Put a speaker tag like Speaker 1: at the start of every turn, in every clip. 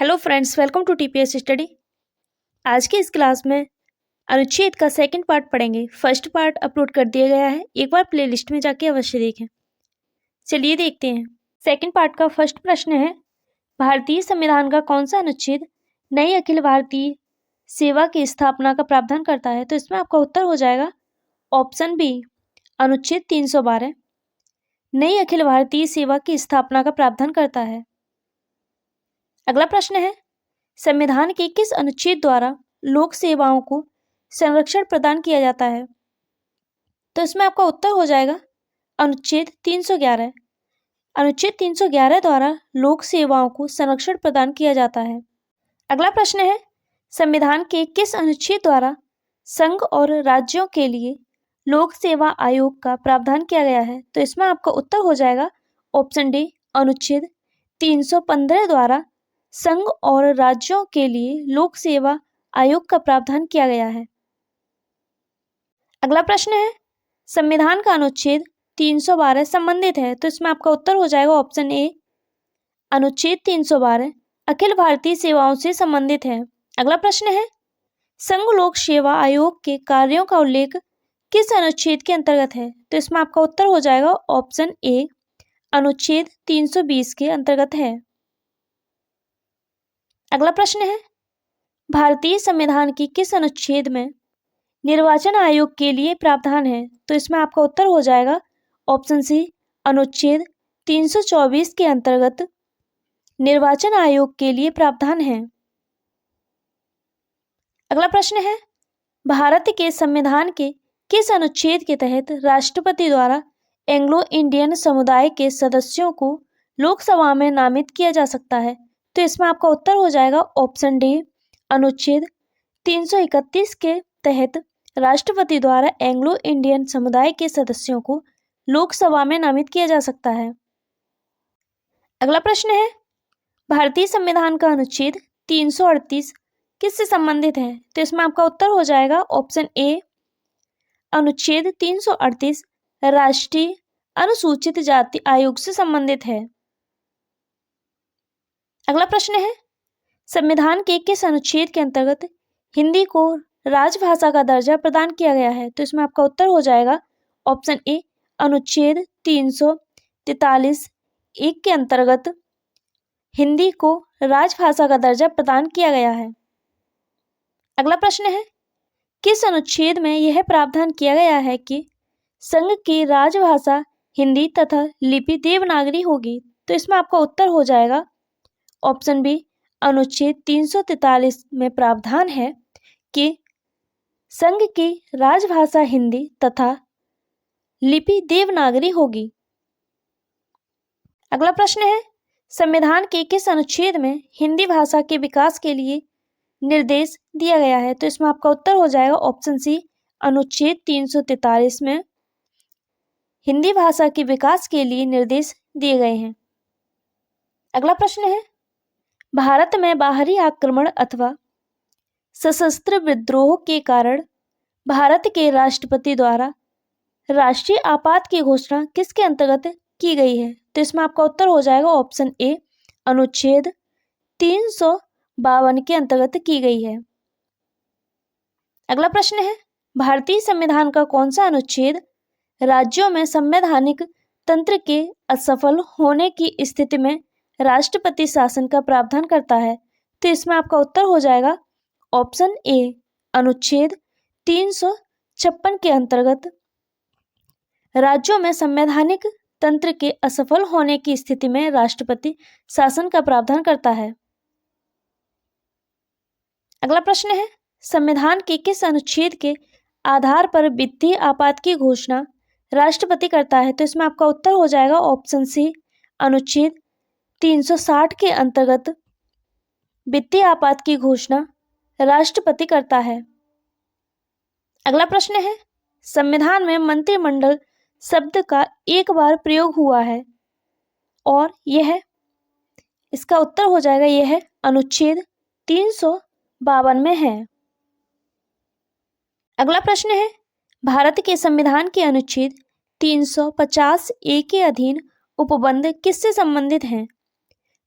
Speaker 1: Hello friends, welcome to TPS study. आज की इस क्लास में अनुच्छेद का सेकंड पार्ट पढ़ेंगे। फर्स्ट पार्ट अपलोड कर दिया गया है, एक बार प्लेलिस्ट में जाके अवश्य देखें। चलिए देखते हैं। सेकंड पार्ट का फर्स्ट प्रश्न है, भारतीय संविधान का कौन सा अनुच्छेद नई अखिल भारतीय सेवा की स्थापना का प्रावधान करता है? तो इसमें आपका उत्तर हो जाएगा ऑप्शन बी, अनुच्छेद 312 नई अखिल भारतीय सेवा की स्थापना का प्रावधान करता है। अगला प्रश्न है, संविधान के किस अनुच्छेद द्वारा लोक सेवाओं को संरक्षण प्रदान किया जाता है? तो इसमें आपका उत्तर हो जाएगा अनुच्छेद 311। अनुच्छेद 311 द्वारा लोक सेवाओं को संरक्षण प्रदान किया जाता है। अगला प्रश्न है, संविधान के किस अनुच्छेद द्वारा संघ और राज्यों के लिए लोक सेवा आयोग का प्रावधान किया गया है? तो इसमें आपका उत्तर हो जाएगा ऑप्शन डी, अनुच्छेद 315 द्वारा संघ और राज्यों के लिए लोक सेवा आयोग का प्रावधान किया गया है। अगला प्रश्न है, संविधान का अनुच्छेद 312 संबंधित है? तो इसमें आपका उत्तर हो जाएगा ऑप्शन ए, अनुच्छेद 312 अखिल भारतीय सेवाओं से संबंधित है। अगला प्रश्न है, संघ लोक सेवा आयोग के कार्यों का उल्लेख किस अनुच्छेद के अंतर्गत है? तो इसमें आपका उत्तर हो जाएगा ऑप्शन ए, अनुच्छेद 320 के अंतर्गत है। अगला प्रश्न है, भारतीय संविधान की किस अनुच्छेद में निर्वाचन आयोग के लिए प्रावधान है? तो इसमें आपका उत्तर हो जाएगा ऑप्शन सी, अनुच्छेद 324 के अंतर्गत निर्वाचन आयोग के लिए प्रावधान है। अगला प्रश्न है, भारत के संविधान के किस अनुच्छेद के तहत राष्ट्रपति द्वारा एंग्लो इंडियन समुदाय के सदस्यों को लोकसभा में नामित किया जा सकता है? तो इसमें आपका उत्तर हो जाएगा ऑप्शन डी, अनुच्छेद 331 के तहत राष्ट्रपति द्वारा एंग्लो इंडियन समुदाय के सदस्यों को लोकसभा में नामित किया जा सकता है। अगला प्रश्न है, भारतीय संविधान का अनुच्छेद 338 किससे संबंधित है? तो इसमें आपका उत्तर हो जाएगा ऑप्शन ए, अनुच्छेद 338 राष्ट्रीय अनुसूचित जाति आयोग से संबंधित है। अगला प्रश्न है, संविधान के किस अनुच्छेद के अंतर्गत हिंदी को राजभाषा का दर्जा प्रदान किया गया है? तो इसमें आपका उत्तर हो जाएगा ऑप्शन ए, अनुच्छेद 343 एक के अंतर्गत हिंदी को राजभाषा का दर्जा प्रदान किया गया है। अगला प्रश्न है, किस अनुच्छेद में यह प्रावधान किया गया है कि संघ की राजभाषा हिंदी तथा लिपि देवनागरी होगी? तो इसमें आपका उत्तर हो जाएगा ऑप्शन बी, अनुच्छेद 343 में प्रावधान है कि संघ की राजभाषा हिंदी तथा लिपि देवनागरी होगी। अगला प्रश्न है, संविधान के किस अनुच्छेद में हिंदी भाषा के विकास के लिए निर्देश दिया गया है? तो इसमें आपका उत्तर हो जाएगा ऑप्शन सी, अनुच्छेद 343 में हिंदी भाषा के विकास के लिए निर्देश दिए गए हैं। अगला प्रश्न है, भारत में बाहरी आक्रमण अथवा सशस्त्र विद्रोह के कारण भारत के राष्ट्रपति द्वारा राष्ट्रीय आपात की घोषणा किसके अंतर्गत की गई है? तो इसमें आपका उत्तर हो जाएगा ऑप्शन ए, अनुच्छेद 352 के अंतर्गत की गई है। अगला प्रश्न है, भारतीय संविधान का कौन सा अनुच्छेद राज्यों में संवैधानिक तंत्र के असफल होने की स्थिति में राष्ट्रपति शासन का प्रावधान करता है? तो इसमें आपका उत्तर हो जाएगा ऑप्शन ए, अनुच्छेद 356 के अंतर्गत राज्यों में संवैधानिक तंत्र के असफल होने की स्थिति में राष्ट्रपति शासन का प्रावधान करता है। अगला प्रश्न है, संविधान के किस अनुच्छेद के आधार पर वित्तीय आपात की घोषणा राष्ट्रपति करता है? तो इसमें आपका उत्तर हो जाएगा ऑप्शन सी, अनुच्छेद 360 के अंतर्गत वित्तीय आपात की घोषणा राष्ट्रपति करता है। अगला प्रश्न है, संविधान में मंत्रिमंडल शब्द का एक बार प्रयोग हुआ है और यह इसका उत्तर हो जाएगा यह अनुच्छेद 352 में है। अगला प्रश्न है, भारत के संविधान के अनुच्छेद 350 ए के अधीन उपबंध किससे संबंधित हैं?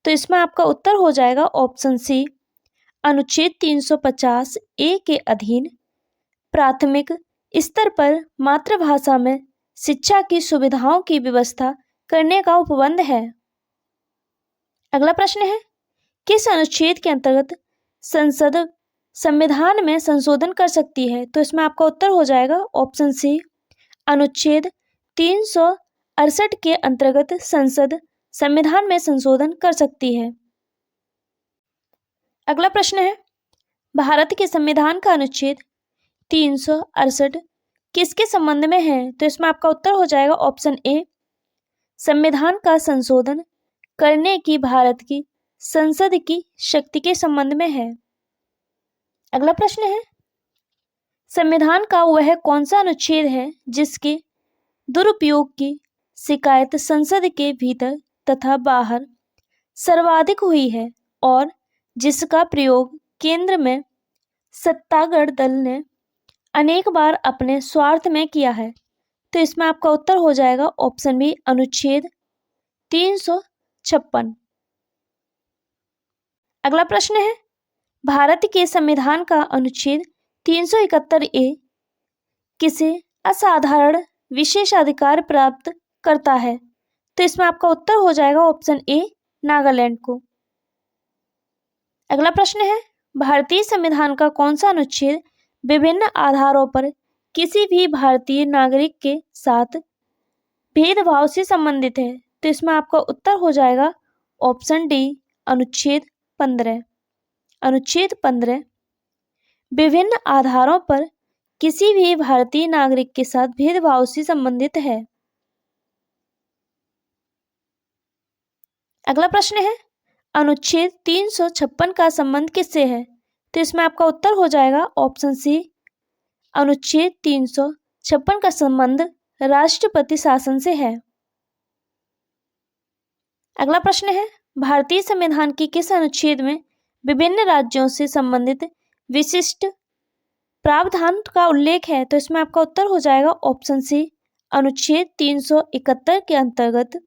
Speaker 1: तो इसमें आपका उत्तर हो जाएगा ऑप्शन सी, अनुच्छेद 350 ए के अधीन प्राथमिक स्तर पर मातृभाषा में शिक्षा की सुविधाओं की व्यवस्था करने का उपबंध है। अगला प्रश्न है, किस अनुच्छेद के अंतर्गत संसद संविधान में संशोधन कर सकती है? तो इसमें आपका उत्तर हो जाएगा ऑप्शन सी, अनुच्छेद 368 के अंतर्गत संसद संविधान में संशोधन कर सकती है। अगला प्रश्न है, भारत के संविधान का अनुच्छेद 368 किसके संबंध में है? तो इसमें आपका उत्तर हो जाएगा ऑप्शन ए, संविधान का संशोधन करने की भारत की संसद की शक्ति के संबंध में है। अगला प्रश्न है, संविधान का वह कौन सा अनुच्छेद है जिसके दुरुपयोग की शिकायत संसद के भीतर तथा बाहर सर्वाधिक हुई है और जिसका प्रयोग केंद्र में सत्तागढ़ दल ने अनेक बार अपने स्वार्थ में किया है? तो इसमें आपका उत्तर हो जाएगा ऑप्शन बी, अनुच्छेद 356। अगला प्रश्न है, भारत के संविधान का अनुच्छेद 371 ए किसे असाधारण विशेषाधिकार प्राप्त करता है? तो इसमें आपका उत्तर हो जाएगा ऑप्शन ए, नागालैंड को। अगला प्रश्न है, भारतीय संविधान का कौन सा अनुच्छेद विभिन्न आधारों पर किसी भी भारतीय नागरिक के साथ भेदभाव से संबंधित है? तो इसमें आपका उत्तर हो जाएगा ऑप्शन डी, अनुच्छेद 15। अनुच्छेद 15 विभिन्न आधारों पर किसी भी भारतीय नागरिक के साथ भेदभाव से संबंधित है। अगला प्रश्न है, अनुच्छेद 356 का संबंध किससे है? तो इसमें आपका उत्तर हो जाएगा ऑप्शन सी, अनुच्छेद 356 का संबंध राष्ट्रपति शासन से है। अगला प्रश्न है, भारतीय संविधान के किस अनुच्छेद में विभिन्न राज्यों से संबंधित विशिष्ट प्रावधान का उल्लेख है? तो इसमें आपका उत्तर हो जाएगा ऑप्शन सी, अनुच्छेद 371 के अंतर्गत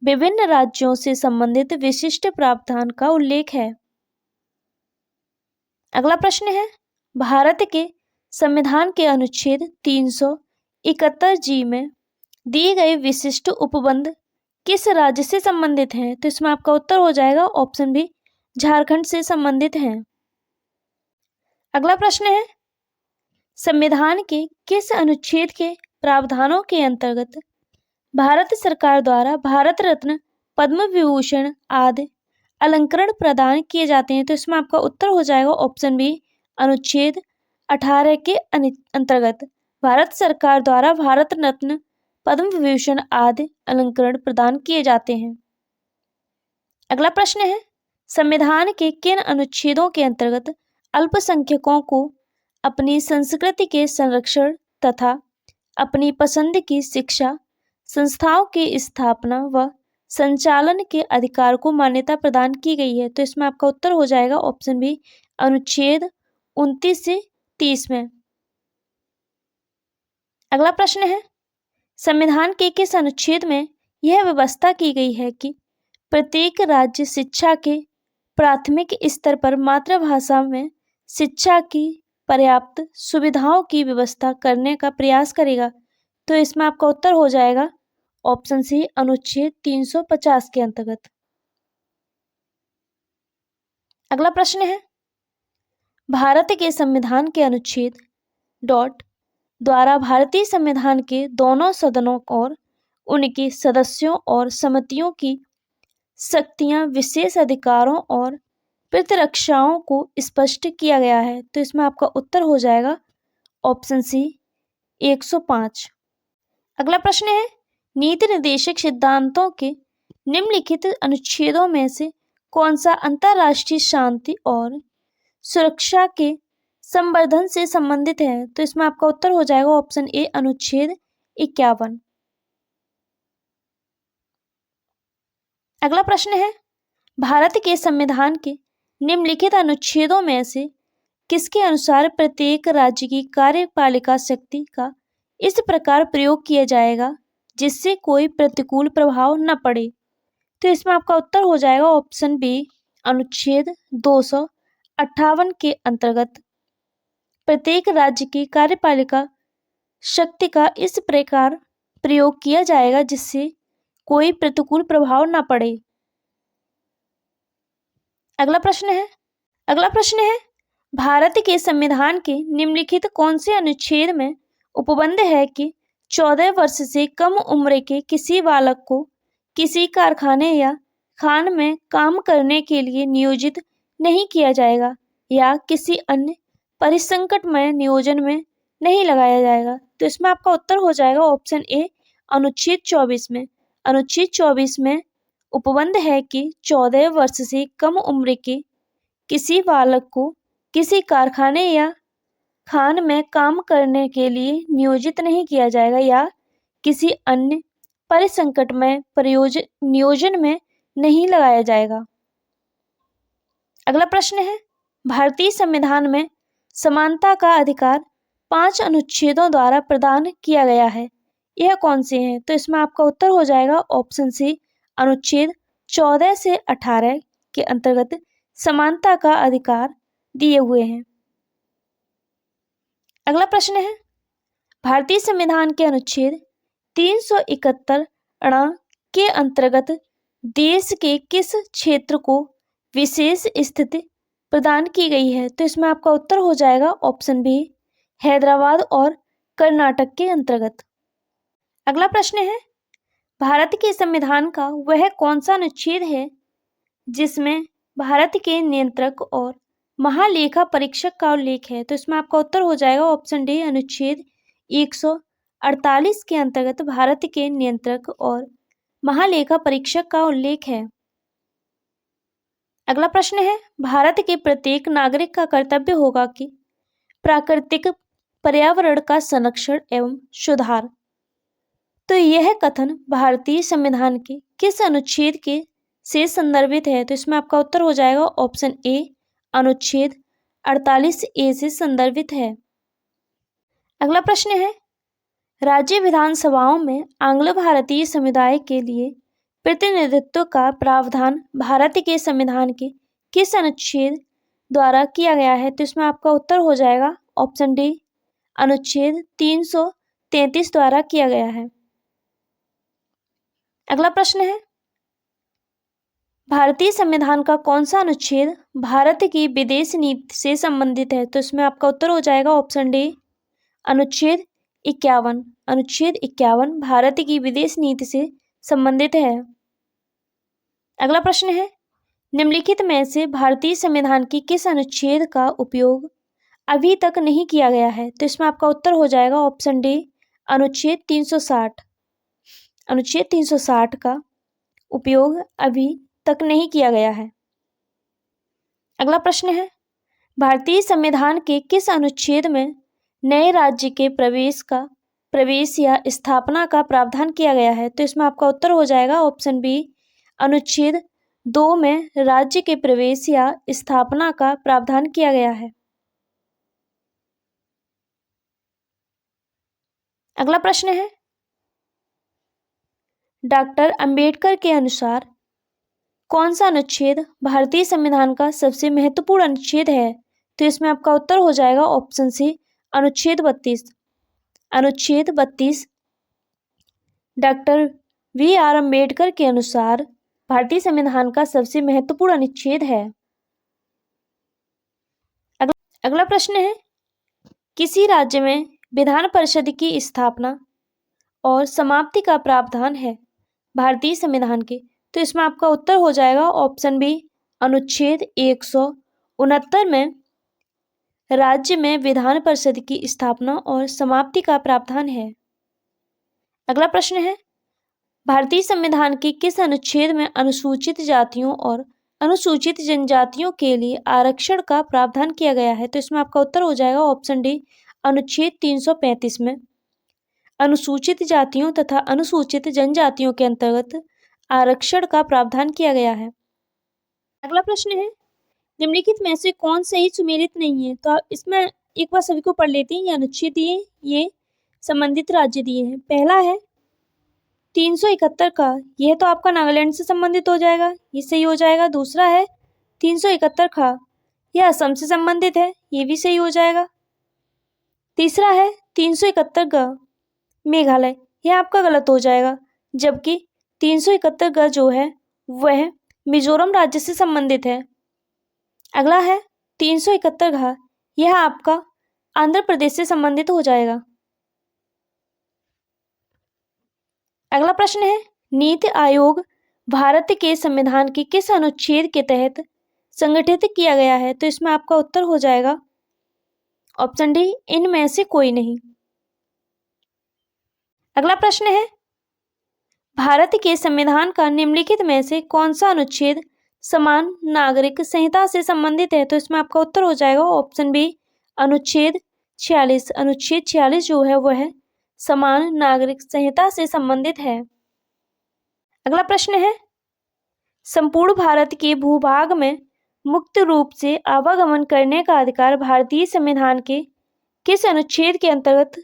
Speaker 1: विभिन्न राज्यों से संबंधित विशिष्ट प्रावधान का उल्लेख है। अगला प्रश्न है, भारत के संविधान के अनुच्छेद 371 जी में दिए गए विशिष्ट उपबंध किस राज्य से संबंधित हैं? तो इसमें आपका उत्तर हो जाएगा ऑप्शन बी, झारखंड से संबंधित हैं। अगला प्रश्न है, संविधान के किस अनुच्छेद के प्रावधानों के अंतर्गत भारत सरकार द्वारा भारत रत्न, पद्म विभूषण आदि अलंकरण प्रदान किए जाते हैं? तो इसमें आपका उत्तर हो जाएगा ऑप्शन बी, अनुच्छेद 18 के अंतर्गत भारत सरकार द्वारा भारत रत्न, पद्म विभूषण आदि अलंकरण प्रदान किए जाते हैं। अगला प्रश्न है, संविधान के किन अनुच्छेदों के अंतर्गत अल्पसंख्यकों को अपनी संस्कृति के संरक्षण तथा अपनी पसंद की शिक्षा संस्थाओं की स्थापना व संचालन के अधिकार को मान्यता प्रदान की गई है? तो इसमें आपका उत्तर हो जाएगा ऑप्शन बी, अनुच्छेद 29 से 30 में। अगला प्रश्न है, संविधान के किस अनुच्छेद में यह व्यवस्था की गई है कि प्रत्येक राज्य शिक्षा के प्राथमिक स्तर पर मातृभाषा में शिक्षा की पर्याप्त सुविधाओं की व्यवस्था करने का प्रयास करेगा? तो इसमें आपका उत्तर हो जाएगा ऑप्शन सी, अनुच्छेद 350 के अंतर्गत। अगला प्रश्न है, भारत के संविधान के अनुच्छेद द्वारा भारतीय संविधान के दोनों सदनों और उनके सदस्यों और समितियों की शक्तियां, विशेष अधिकारों और प्रतिरक्षाओं को स्पष्ट किया गया है? तो इसमें आपका उत्तर हो जाएगा ऑप्शन सी, 105। अगला प्रश्न है, नीति निर्देशक सिद्धांतों के निम्नलिखित अनुच्छेदों में से कौन सा अंतर्राष्ट्रीय शांति और सुरक्षा के संवर्धन से संबंधित है? तो इसमें आपका उत्तर हो जाएगा ऑप्शन ए, अनुच्छेद 51। अगला प्रश्न है, भारत के संविधान के निम्नलिखित अनुच्छेदों में से किसके अनुसार प्रत्येक राज्य की कार्यपालिका शक्ति का इस प्रकार प्रयोग किया जाएगा जिससे कोई प्रतिकूल प्रभाव न पड़े? तो इसमें आपका उत्तर हो जाएगा ऑप्शन बी, अनुच्छेद 258 के अंतर्गत प्रत्येक राज्य की कार्यपालिका शक्ति का इस प्रकार प्रयोग किया जाएगा जिससे कोई प्रतिकूल प्रभाव न पड़े। अगला प्रश्न है भारत के संविधान के निम्नलिखित कौन से अनुच्छेद में उपबंध है कि 14 वर्ष से कम उम्र के किसी बालक को किसी कारखाने या खान में काम करने के लिए नियोजित नहीं किया जाएगा या किसी अन्य परिसंकटमय नियोजन में नहीं लगाया जाएगा। तो इसमें आपका उत्तर हो जाएगा ऑप्शन ए, अनुच्छेद 24 में। अनुच्छेद 24 में उपबंध है कि 14 वर्ष से कम उम्र के किसी बालक को किसी कारखाने या खान में काम करने के लिए नियोजित नहीं किया जाएगा या किसी अन्य परिसंकटमय नियोजन में नहीं लगाया जाएगा। अगला प्रश्न है भारतीय संविधान में समानता का अधिकार 5 अनुच्छेदों द्वारा प्रदान किया गया है, यह कौन से हैं? तो इसमें आपका उत्तर हो जाएगा ऑप्शन सी, अनुच्छेद 14 से 18 के अंतर्गत समानता का अधिकार दिए हुए हैं। अगला प्रश्न है भारतीय संविधान के अनुच्छेद 371 के अंतर्गत देश के किस क्षेत्र को विशेष स्थिति प्रदान की गई है? तो इसमें आपका उत्तर हो जाएगा ऑप्शन बी, हैदराबाद और कर्नाटक के अंतर्गत। अगला प्रश्न है भारत के संविधान का वह कौन सा अनुच्छेद है जिसमें भारत के नियंत्रक और महालेखा परीक्षक का उल्लेख है? तो इसमें आपका उत्तर हो जाएगा ऑप्शन डी, अनुच्छेद 148 के अंतर्गत भारत के नियंत्रक और महालेखा परीक्षक का उल्लेख है। अगला प्रश्न है भारत के प्रत्येक नागरिक का कर्तव्य होगा कि प्राकृतिक पर्यावरण का संरक्षण एवं सुधार। तो यह कथन भारतीय संविधान के किस अनुच्छेद के से संदर्भित है? तो इसमें आपका उत्तर हो जाएगा ऑप्शन ए, अनुच्छेद 48 ए से संदर्भित है। अगला प्रश्न है राज्य विधानसभाओं में आंग्ल भारतीय समुदाय के लिए प्रतिनिधित्व का प्रावधान भारत के संविधान के किस अनुच्छेद द्वारा किया गया है? तो इसमें आपका उत्तर हो जाएगा ऑप्शन डी, अनुच्छेद 333 द्वारा किया गया है। अगला प्रश्न है भारतीय संविधान का कौन सा अनुच्छेद भारत की विदेश नीति से संबंधित है? तो इसमें आपका उत्तर हो जाएगा ऑप्शन डी, अनुच्छेद 51। अनुच्छेद 51 भारत की विदेश नीति से संबंधित है। अगला प्रश्न है निम्नलिखित में से भारतीय संविधान की किस अनुच्छेद का उपयोग अभी तक नहीं किया गया है? तो इसमें आपका उत्तर हो जाएगा ऑप्शन डी, अनुच्छेद 360। अनुच्छेद 360 का उपयोग अभी तक नहीं किया गया है। अगला प्रश्न है भारतीय संविधान के किस अनुच्छेद में नए राज्य के प्रवेश या स्थापना का प्रावधान किया गया है? तो इसमें आपका उत्तर हो जाएगा ऑप्शन बी, अनुच्छेद 2 में राज्य के प्रवेश या स्थापना का प्रावधान किया गया है। अगला प्रश्न है डॉक्टर अंबेडकर के अनुसार कौन सा अनुच्छेद भारतीय संविधान का सबसे महत्वपूर्ण अनुच्छेद है? तो इसमें आपका उत्तर हो जाएगा ऑप्शन सी, अनुच्छेद 32। अनुच्छेद 32 डॉक्टर V.R. अंबेडकर के अनुसार भारतीय संविधान का सबसे महत्वपूर्ण अनुच्छेद है। अगला प्रश्न है किसी राज्य में विधान परिषद की स्थापना और समाप्ति का प्रावधान है भारतीय संविधान के? तो इसमें आपका उत्तर हो जाएगा ऑप्शन बी, अनुच्छेद 169 में राज्य में विधान परिषद की स्थापना और समाप्ति का प्रावधान है। अगला प्रश्न है भारतीय संविधान के किस अनुच्छेद में अनुसूचित जातियों और अनुसूचित जनजातियों के लिए आरक्षण का प्रावधान किया गया है? तो इसमें आपका उत्तर हो जाएगा ऑप्शन डी, अनुच्छेद 335 में अनुसूचित जातियों तथा अनुसूचित जनजातियों के अंतर्गत आरक्षण का प्रावधान किया गया है। अगला प्रश्न है निम्नलिखित में से कौन सही सुमेलित नहीं है? तो इसमें एक बार सभी को पढ़ लेते हैं। ये अनुच्छेद दिए, ये संबंधित राज्य दिए हैं। पहला है 371 का, यह तो आपका नागालैंड से संबंधित हो जाएगा, ये सही हो जाएगा। दूसरा है 371 का, यह असम से संबंधित है, ये भी सही हो जाएगा। तीसरा है 371 का मेघालय, यह आपका गलत हो जाएगा, जबकि 371 का जो है वह मिजोरम राज्य से संबंधित है। अगला है 371 का, यह आपका आंध्र प्रदेश से संबंधित हो जाएगा। अगला प्रश्न है, नीति आयोग भारत के संविधान के किस अनुच्छेद के तहत संगठित किया गया है? तो इसमें आपका उत्तर हो जाएगा ऑप्शन डी, इनमें से कोई नहीं। अगला प्रश्न है, भारत के संविधान का निम्नलिखित में से कौन सा अनुच्छेद समान नागरिक संहिता से संबंधित है? तो इसमें आपका उत्तर हो जाएगा ऑप्शन बी, अनुच्छेद 46। अनुच्छेद 46 जो है वह समान नागरिक संहिता से संबंधित है। अगला प्रश्न है, संपूर्ण भारत के भूभाग में मुक्त रूप से आवागमन करने का अधिकार भारतीय संविधान के किस अनुच्छेद के अंतर्गत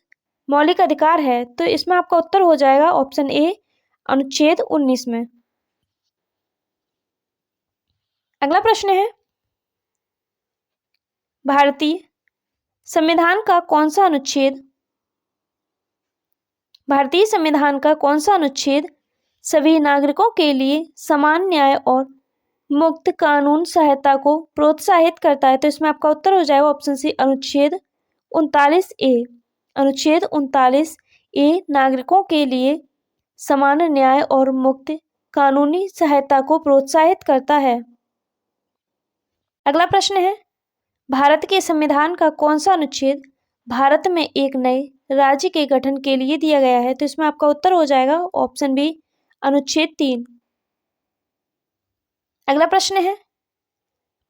Speaker 1: मौलिक अधिकार है? तो इसमें आपका उत्तर हो जाएगा ऑप्शन ए, अनुच्छेद 19 में। अगला प्रश्न है, भारतीय संविधान का कौन सा अनुच्छेद सभी नागरिकों के लिए समान न्याय और मुक्त कानून सहायता को प्रोत्साहित करता है? तो इसमें आपका उत्तर हो जाएगा ऑप्शन सी, अनुच्छेद 39A। अनुच्छेद 39A नागरिकों के लिए समान न्याय और मुक्त कानूनी सहायता को प्रोत्साहित करता है। अगला प्रश्न है, भारत के संविधान का कौन सा अनुच्छेद भारत में एक नए राज्य के गठन के लिए दिया गया है? तो इसमें आपका उत्तर हो जाएगा ऑप्शन बी, अनुच्छेद 3। अगला प्रश्न है,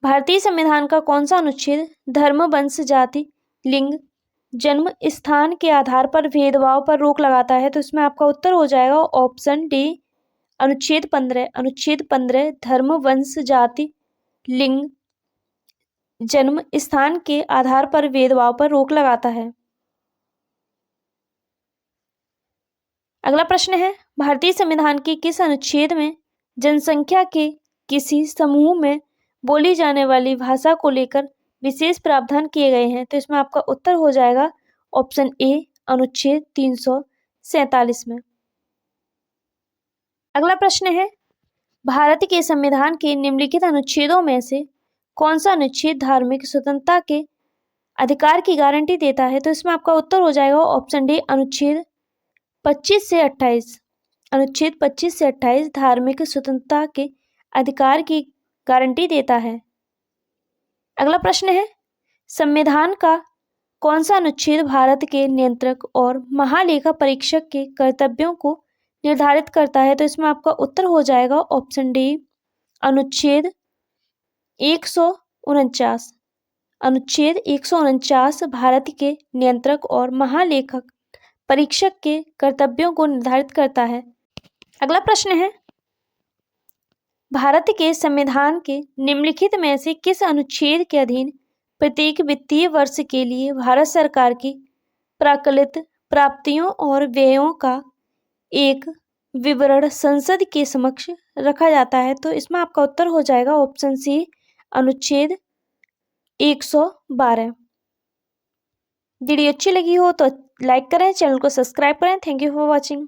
Speaker 1: भारतीय संविधान का कौन सा अनुच्छेद धर्म, वंश, जाति, लिंग, जन्म स्थान के आधार पर भेदभाव पर रोक लगाता है? तो इसमें आपका उत्तर हो जाएगा ऑप्शन डी, अनुच्छेद 15। अनुच्छेद 15 धर्म, वंश, जाति, लिंग, जन्म स्थान के आधार पर भेदभाव पर रोक लगाता है। अगला प्रश्न है, भारतीय संविधान के किस अनुच्छेद में जनसंख्या के किसी समूह में बोली जाने वाली भाषा को लेकर विशेष प्रावधान किए गए हैं? तो इसमें आपका उत्तर हो जाएगा ऑप्शन ए, अनुच्छेद 347 में। अगला प्रश्न है, भारत के संविधान के निम्नलिखित अनुच्छेदों में से कौन सा अनुच्छेद धार्मिक स्वतंत्रता के अधिकार की गारंटी देता है? तो इसमें आपका उत्तर हो जाएगा ऑप्शन डी, अनुच्छेद 25 से 28। अनुच्छेद 25 से 28 धार्मिक स्वतंत्रता के अधिकार की गारंटी देता है। अगला प्रश्न है, संविधान का कौन सा अनुच्छेद भारत के नियंत्रक और महालेखा परीक्षक के कर्तव्यों को निर्धारित करता है? तो इसमें आपका उत्तर हो जाएगा ऑप्शन डी, अनुच्छेद 149। अनुच्छेद 149 भारत के नियंत्रक और महालेखक परीक्षक के कर्तव्यों को निर्धारित करता है। अगला प्रश्न है, भारत के संविधान के निम्नलिखित में से किस अनुच्छेद के अधीन प्रत्येक वित्तीय वर्ष के लिए भारत सरकार की प्राकलित प्राप्तियों और व्ययों का एक विवरण संसद के समक्ष रखा जाता है? तो इसमें आपका उत्तर हो जाएगा ऑप्शन सी, अनुच्छेद 112। वीडियो अच्छी लगी हो तो लाइक करें, चैनल को सब्सक्राइब करें। Thank you for watching.